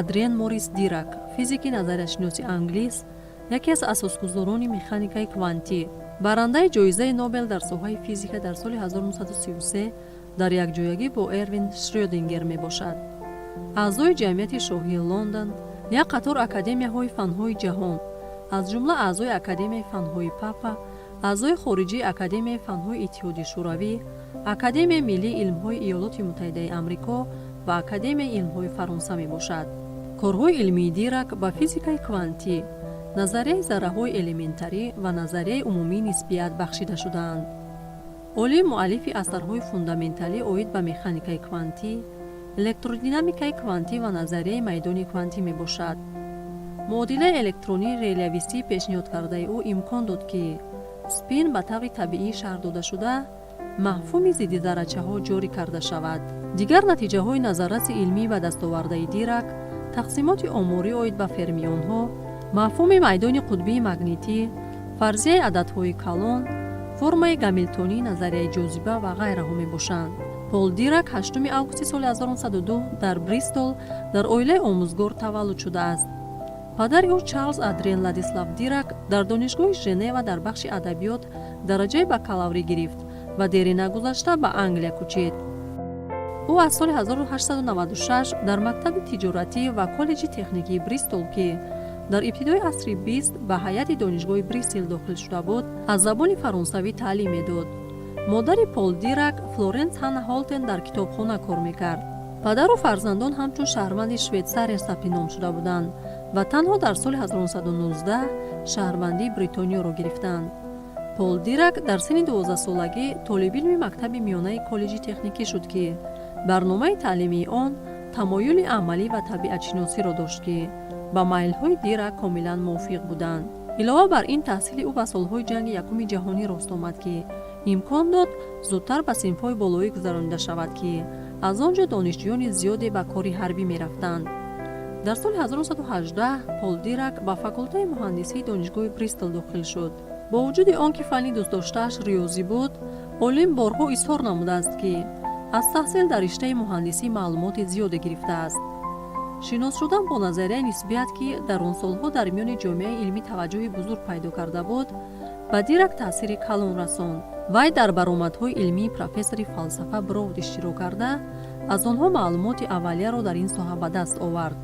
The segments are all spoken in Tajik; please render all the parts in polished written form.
Адриан Морис Дирак, физики назариятшиноси англис, яке аз асосгузорони механикаи квантӣ, барандаи ҷоизаи Нобел дар соҳаи физика дар соли 1933 дар якҷоягӣ бо Эрвин Шрёдингер мебошад. аъзои ҷамъияти шоҳии Лондон, як қатор академияҳои фанҳои ҷаҳон, аз ҷумла аъзои Академияи фанҳои Папа, аъзои хориҷии Академияи фанҳои Иттиҳоди Шӯравӣ, Академияи миллии илмҳои Иёлоти Муттаҳидаи Амрико ва Академияи илмҳои Фаронса мебошад. корҳои илмии Дирак ба физикаи квантӣ, назарияи зарраҳои элементарӣ ва назарияи умумии нисбият бахшида шудаанд. олим муаллифи асарҳои фундаменталӣ оид ба механикаи квантӣ, электродинамикаи квантӣ ва назарияи майдони квантӣ мебошад. муодилаи электронии релявистӣ пешниҳодкардаи ӯ имкон дод, ки спин ба таври табиӣ шарҳ дода шуда, мафҳуми зидди заррачаҳо ҷорӣ карда шавад. дигар натиҷаҳои назарраси илмӣ ба дастовардаи Дирак, тақсимоти оморӣ оид ба фермионҳо, мафҳуми майдони қутбии магнитӣ, фарзияи ададҳои калон, формаи гамилтонии назарияи ҷозиба ва ғайраҳо мебошанд. Пол Дирак 8 августи соли 1902 дар Бристол дар оилаи омӯзгор таваллуд шудааст. падари ӯ Чарлз Адриан Ладислав Дирак дар донишгоҳи Женева дар бахши адабиёт дараҷаи бакалаврӣ гирифт ва дери нагузашта ба Англия кӯчид. ӯ аз соли 1896 дар мактаби тиҷоратӣ ва коллеҷи техникии Бристол, ки дар ибтидои асри 20 ба ҳайати донишгоҳи Бристол дохил шуда буд, аз забони фаронсавӣ таълим медод. модари Пол Дирак, Флоренс Ҳанна Ҳолтен, дар китобхона кор мекард. падару фарзандон ҳамчун шаҳрванди Швейтсария сабти ном шуда буданд ва танҳо дар соли 1919 шаҳрвандии Бритониёро гирифтанд. Пол Дирак дар синни 12-солагӣ толибилми мактаби миёнаи коллеҷи техникӣ шуд, ки барномаи таълимии он тамоюли амалӣ ва табиатшиносиро дошт, ки ба майлҳои Дирак комилан мувофиқ буданд. илова бар ин, таҳсили ӯ ба солҳои ҷанги Якуми ҷаҳонӣ рост омад, ки имкон дод зудтар ба синфҳои болоӣ гузаронида шавад, ки аз он ҷо донишҷӯёни зиёде ба кори ҳарбӣ мерафтанд. дар соли 1918 Пол Дирак ба факултаи муҳандисии донишгоҳи Бристол дохил шуд. бо вуҷуди он ки фанни дӯстдоштааш риёзӣ буд, олим борҳо изҳор намудааст, ки аз таҳсил дар риштаи муҳандисӣ маълумоти зиёде гирифтааст. шинос шудан бо назарияи нисбият, ки дар он солҳо дар миёни ҷомеаи илмӣ таваҷҷӯҳи бузург пайдо карда буд, ба Дирак таъсири калон расонд. вай дар баромадҳои илмии профессори фалсафа Броуд иштирок карда, аз онҳо маълумоти аввалияро дар ин соҳа ба даст овард.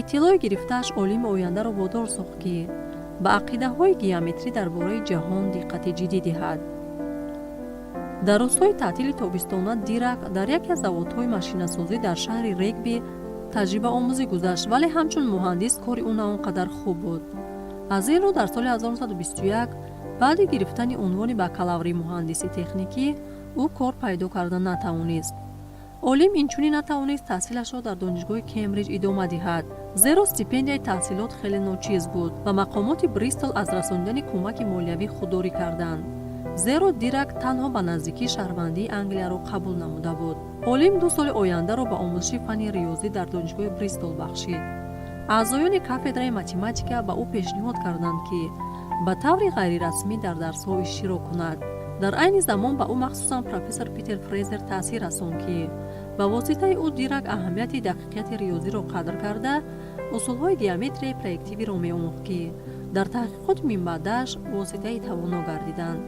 иттилои гирифтааш олими ояндаро водор сохт, ки ба ақидаҳои геометрӣ дар бораи ҷаҳон диққати ҷиддӣ диҳад. дар рӯзҳои таътили тобистона Дирак дар яке аз заводҳои машинасозӣ дар шаҳри Регби таҷрибаомӯзӣ гузашт, вале ҳамчун муҳандис кори ӯ на он қадар хуб буд. аз ин рӯ дар соли 1921 баъди гирифтани унвони бакалаври муҳандисӣ техникӣ, ӯ кор пайдо карда натавонист. олим инчунин натавонист таҳсилашро дар донишгоҳи Кембриҷ идома диҳад, зеро стипендияи таҳсилот хеле ночиз буд ва мақомоти Бристол аз расонидани кӯмаки молиявӣ худдорӣ карданд, зеро Дирак танҳо ба наздикии шаҳрвандии Англияро қабул намуда буд. олим 2 соли ояндаро ба омӯзиши фанни риёзӣ дар донишгоҳи Бристол бахшид. аъзоёни кафедраи математика ба ӯ пешниҳод карданд, ки ба таври ғайрирасмӣ дар дарсҳо иштирок кунад. дар айни замон ба ӯ махсусан профессор Питер Фрезер таъсир расонд, ки ба воситаи ӯ Дирак аҳамияти дақиқияти риёзиро қадр карда, усулҳои геометрияи проективиро меомӯхт, ки дар таҳқиқоти минбаъдааш воситаи тавоно гардиданд.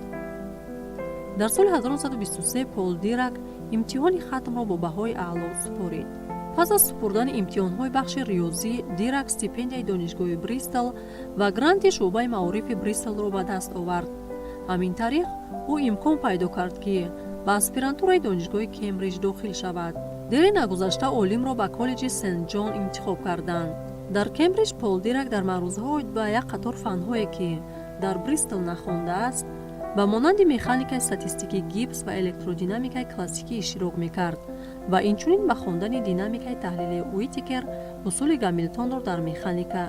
дар соли 1923 Пол Дирак имтиҳони хатмро бо баҳои аъло супорид. пас аз супурдани имтиҳонҳои бахши риёзӣ, Дирак стипендияи донишгоҳи Бристол ва гранти шуъбаи маорифи Бристолро ба даст овард. ҳамин тариқ ӯ имкон пайдо кард, ки ба аспирантураи донишгоҳи Кембриҷ дохил шавад. дери нагузашта олимро ба коллеҷи Сент Ҷон интихоб карданд. дар Кембриҷ Пол Дирак дар маърузаҳо оид ба як қатор фанҳое, ки дар Бристол нахондааст, ба монанди механикаи статистикӣ Гибс ва электродинамикаи классикӣ иштирок мекард ва инчунин ба хондани динамикаи таҳлилии Уитикер усули Гамилтонро дар механика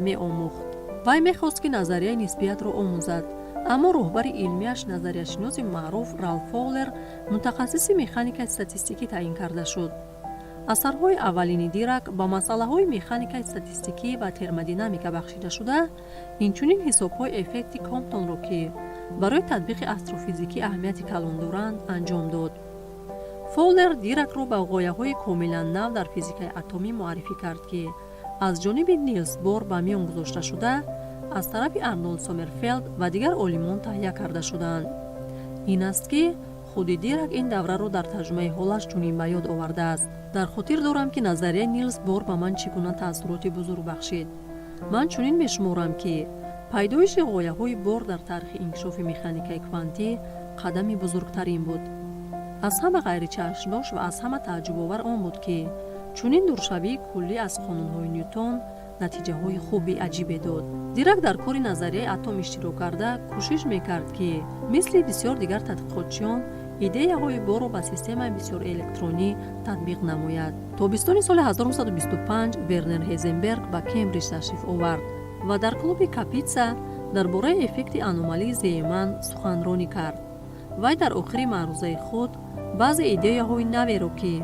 меомӯхт. вай мехост, ки назарияи нисбиятро омӯзад, аммо роҳбари илмияш, назариятшиноси маъруф Ралф Фоулер, мутахассиси механикаи статистикӣ таъин карда шуд. асарҳои аввалини Дирак ба масъалаҳои механикаи статистикӣ ва термодинамика бахшида шуда, инчунин ҳисобҳои эффекти Комптонро, ки барои татбиқи астрофизикӣ аҳамияти калон доранд, анҷом дод. Фоулер Диракро ба ғояҳои комилан нав дар физикаи атомӣ муаррифӣ кард, ки аз ҷониби Нилс Бор ба миён гузошта шуда, аз тарафи Арнолд Сомерфелд ва дигар олимон таҳия карда шуданд. ин аст ки худи Дирак ин давраро дар тарҷумаи ҳолаш чунин ба ёд овардааст: дар хотир дорам ки назарияи Нилс Бор ба ман чӣ гуна таъссуроти бузург бахшид. ман чунин мешуморам ки пайдоиши ғояҳои Бор дар тарихи инкишофи механикаи квантӣ қадами бузургтарин буд. аз ҳама ғайричашмдош ва аз ҳама тааҷҷубовар он буд ки чунин дуршавии куллӣ аз қонунҳои Ньютон натиҷаҳои хуби аҷибе дод. Дирак дар кори назарияи атом иштирок карда кӯшиш мекард ки мисли бисёр дигар тадқиқотчиён идеяҳои Борро ба системаи бисёрэлектронӣ татбиқ намояд. тобистони соли 1925 Вернер Ҳейзенберг ба Кембридж ташриф овард ва дар клуби Капитса дар бораи эффекти аномалии Зееман суханронӣ кард. вай дар охири маърузаи худ баъзе идеяҳои наверо ки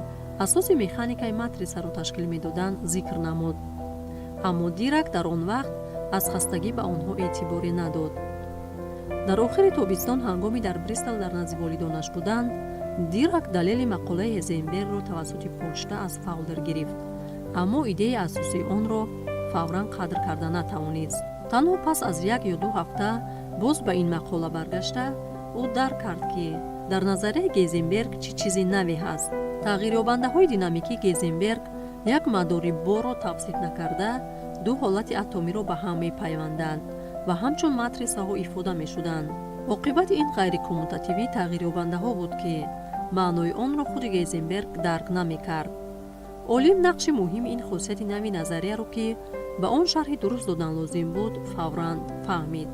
асоси механикаи матрисаро ташкил медоданд зикр намуд. аммо Дирак дар он вақт аз хастагӣ ба онҳо эътиборе надод. дар охири тобистон ҳангоми дар Бристол дар назди волидонаш буданд, Дирак далели мақолаи Ҳейзенбергро тавассути почта аз Фаулер гирифт, аммо идеяи асосии онро фавран қадр карда натавонист. танҳо пас аз 1 ё 2 ҳафта боз ба ин мақола баргашта, ӯ дарк кард ки дар назарияи Гейзенберг чӣ чизи наве ҳаст. тағйирёбандаҳои динамикии Гейзенберг як мадори Борро тавсиф накарда ду ҳолати атомиро ба ҳам мепайванданд ва ҳамчун матрисаҳо ифода мешуданд. оқибати ин ғайрикоммутативии тағйирёбандаҳо буд ки маънои онро худи Гейзенберг дарк намекард. олим нақши муҳими ин хусусияти нави назарияро ки ба он шарҳи дуруст додан лозим буд фавран фаҳмид.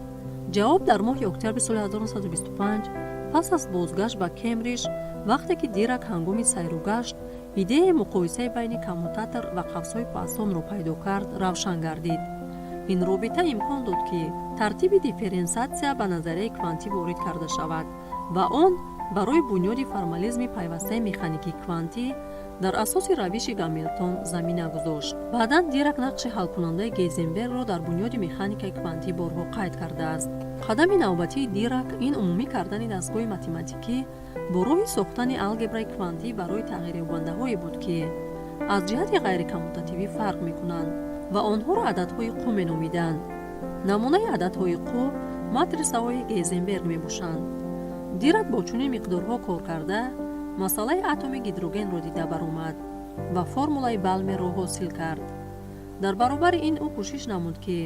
ҷавоб дар моҳи октябри соли 1925 пас аз бозгашт ба Кембридж, вақте ки Дирак ҳангоми сайру гашт идеяи муқоисаи байни коммутатор ва қавсҳои Пуассонро пайдо кард, равшан гардид. ин робита имкон дод ки тартиби дифференсиатсия ба назарияи квантӣ ворид карда шавад ва он барои бунёди формализми пайвастаи механикии квантӣ дар асоси равиши Гамилтон замина гузошт. баъдан Дирак нақши ҳалкунандаи Гейзенбергро дар бунёди механикаи квантӣ барҳо қайд кардааст. қадами навбатии Дирак ин умумӣ кардани дастгоҳи математикӣ бо роҳи сохтани алгебраи квантӣ барои тағйирёбандаҳое буд ки аз ҷиҳати ғайрикоммутативӣ фарқ мекунанд ва онҳоро ададҳои қу меномиданд. намунаи ададҳои қу матрисаҳои Гейзенберг мебошанд. Дирак бо чунин миқдорҳо кор карда масъалаи атоми гидрогенро дида баромад ва формулаи Балмерро ҳосил кард. дар баробари ин ӯ кӯшиш намуд ки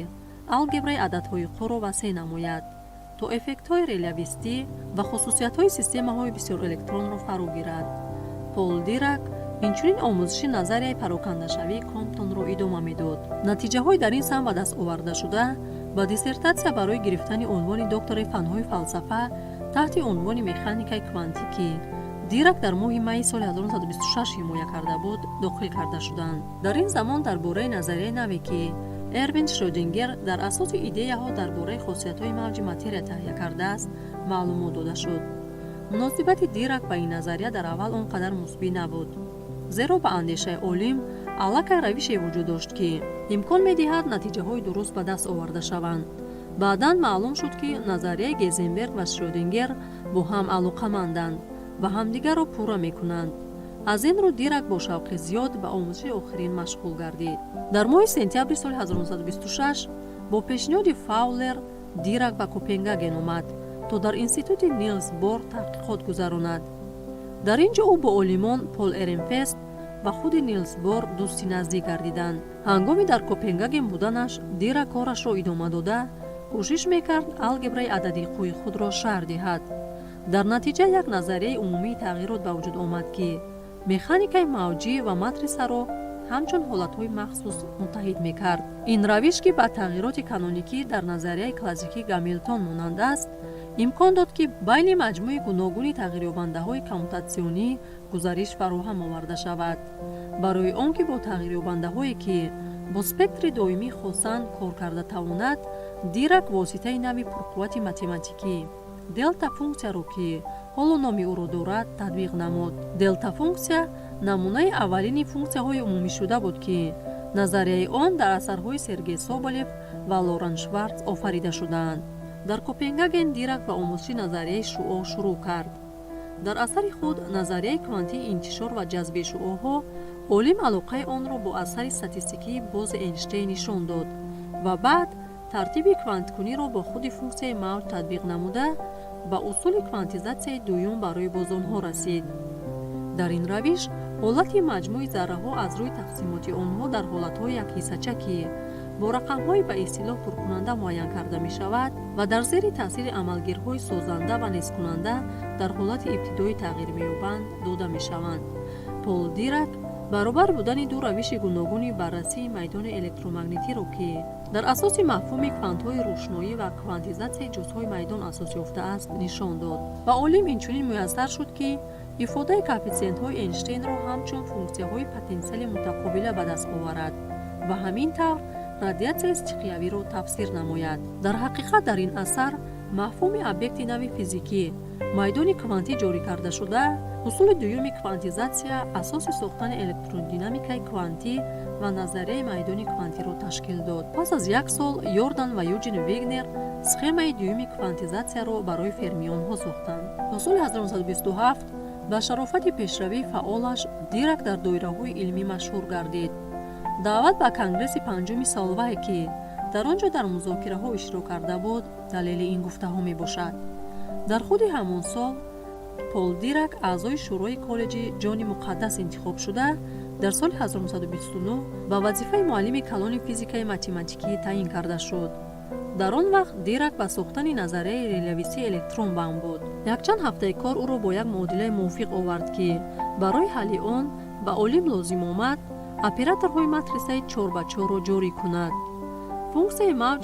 алгебраи ададҳои қуро васеъ намояд, то эффектҳои релявистӣ ва хусусиятҳои системаҳои бисёрэлектронро фаро гирад. Пол Дирак инчунин омӯзиши назарияи парокандашавии Комптонро идома медод. натиҷаҳои дар ин самт ба даст оварда шуда ба диссертатсия барои гирифтани унвони доктори фанҳои фалсафа таҳти унвони механикаи квантӣ ки Дирак дар моҳи майи соли 1926 ҳимоя карда буд, дохил карда шуданд. дар ин замон дар бораи назарияи наве ки Эрвин Шрёдингер дар асоси идеяҳо дар бораи хусусиятҳои мавҷи материя таҳия кардааст, маълумот дода шуд. муносибати Дирак ба ин назария дар аввал он қадар мусбӣ набуд, зеро ба андешаи олим аллакай равише вуҷуд дошт ки имкон медиҳад натиҷаҳои дуруст ба даст оварда шаванд. баъдан маълум шуд ки назарияи Гейзенберг ва Шрёдингер бо ҳам алоқаманданд ва ҳамдигарро пурра мекунанд. аз ин рӯ Дирак бо шавқи зиёд ба омӯзиши охирин машғул гардид. дар моҳи сентябри соли 1926 бо пешниҳоди Фаулер Дирак ба Копенгаген омад, то дар институти Нилс Бор таҳқиқот гузаронад. дар ин ҷо ӯ бо олимон Пол Эренфест ва худи Нилс Бор дӯсти наздик гардиданд. ҳангоми дар Копенгаген буданаш Дирак корашро идома дода, кӯшиш мекард алгебраи ададии қуи худро шарҳ диҳад. дар натиҷа як назарияи умумии тағйирот ба вуҷуд омад ки механикаи мавҷӣ ва матрисаро ҳамчун ҳолатҳои махсус муттаҳид мекард. ин равиш ки ба тағйироти каноникӣ дар назарияи классикии Гамилтон монанд аст, имкон дод ки байни маҷмӯи гуногуни тағйирёбандаҳои коммутатсионӣ гузариш фароҳам оварда шавад. барои он ки бо тағйирёбандаҳое ки бо спектри доимӣ хосан кор карда тавонад, Дирак воситаи нави пурқуввати математикӣ делта функсияро ки ҳоло номи ӯро дорад татбиқ намуд. делта функсия намунаи аввалини функсияҳои умумишуда буд ки назарияи он дар асарҳои Сергей Соболев ва Лоренс Шварц офарида шудаанд. дар Копенгаген Дирак ба омӯзиши назарияи шуъо шурӯъ кард. дар асари худ назарияи квантии интишор ва ҷазби шуъоҳо олим алоқаи онро бо асари статистикии бози Эйнштейн нишон дод ва баъд тартиби кванткуниро бо худи функсияи мавҷ татбиқ намуда ба усули квантизатсияи дуюм барои бозонҳо расид. дар ин равиш ҳолати маҷмӯи зарраҳо аз рӯи тақсимоти онҳо дар ҳолатҳои якҳиссача ки бо рақамҳои ба истилоҳ пуркунанда муайян карда мешавад ва дар зери таъсири амалгирҳои созанда ва нескунанда дар ҳолати ибтидоӣ тағйир меёбанд дода мешаванд. Пол Дирак баробар будани ду равиши гуногуни баррасии майдони электромагнитиро ки дар асоси мафҳуми квантҳои рӯшноӣ ва квантизатсияи ҷузъҳои майдон асос ёфтааст нишон дод ва олим инчунин муяссар шуд ки ифодаи коэффициентҳои Эйнштейнро ҳамчун функсияҳои потенсиали мутақобила ба даст оварад ва ҳамин тавр радиатсияи стиқиявиро тафсир намояд. дар ҳақиқат дар ин асар мафҳуми объекти нави физикӣ майдони квантӣ ҷорӣ карда шуда усули дуюми квантизатсия асоси сохтани электродинамикаи квантӣ ва назарияи майдони квантиро ташкил дод. пас аз як сол Йордан ва Юджин Вегнер схемаи дуюми квантизатсияро барои фермионҳо сохтанд. то соли 1927 ба шарофати пешравии фаъолаш Дирак дар доираҳои илмӣ машҳур гардид. даъват ба конгресси панҷуми Солвае ки дар он ҷо дар музокираҳо иштирок карда буд далели ин гуфтаҳо мебошад. дар худи ҳамон сол Пол Дирак аъзои шӯрои коллеҷи ҷони муқаддас интихоб шуда дар соли 1929 ба вазифаи муаллими калони физикаи математикӣ таъин карда шуд. дар он вақт Дирак ба сохтани назарияи релявисии электрон банд буд. якчанд ҳафтаи кор ӯро бо як муодилаи мувофиқ овард ки барои ҳалли он ба олим лозим омад операторҳои матрисаи 4x4-ро ҷорӣ кунад. функсияи мавҷ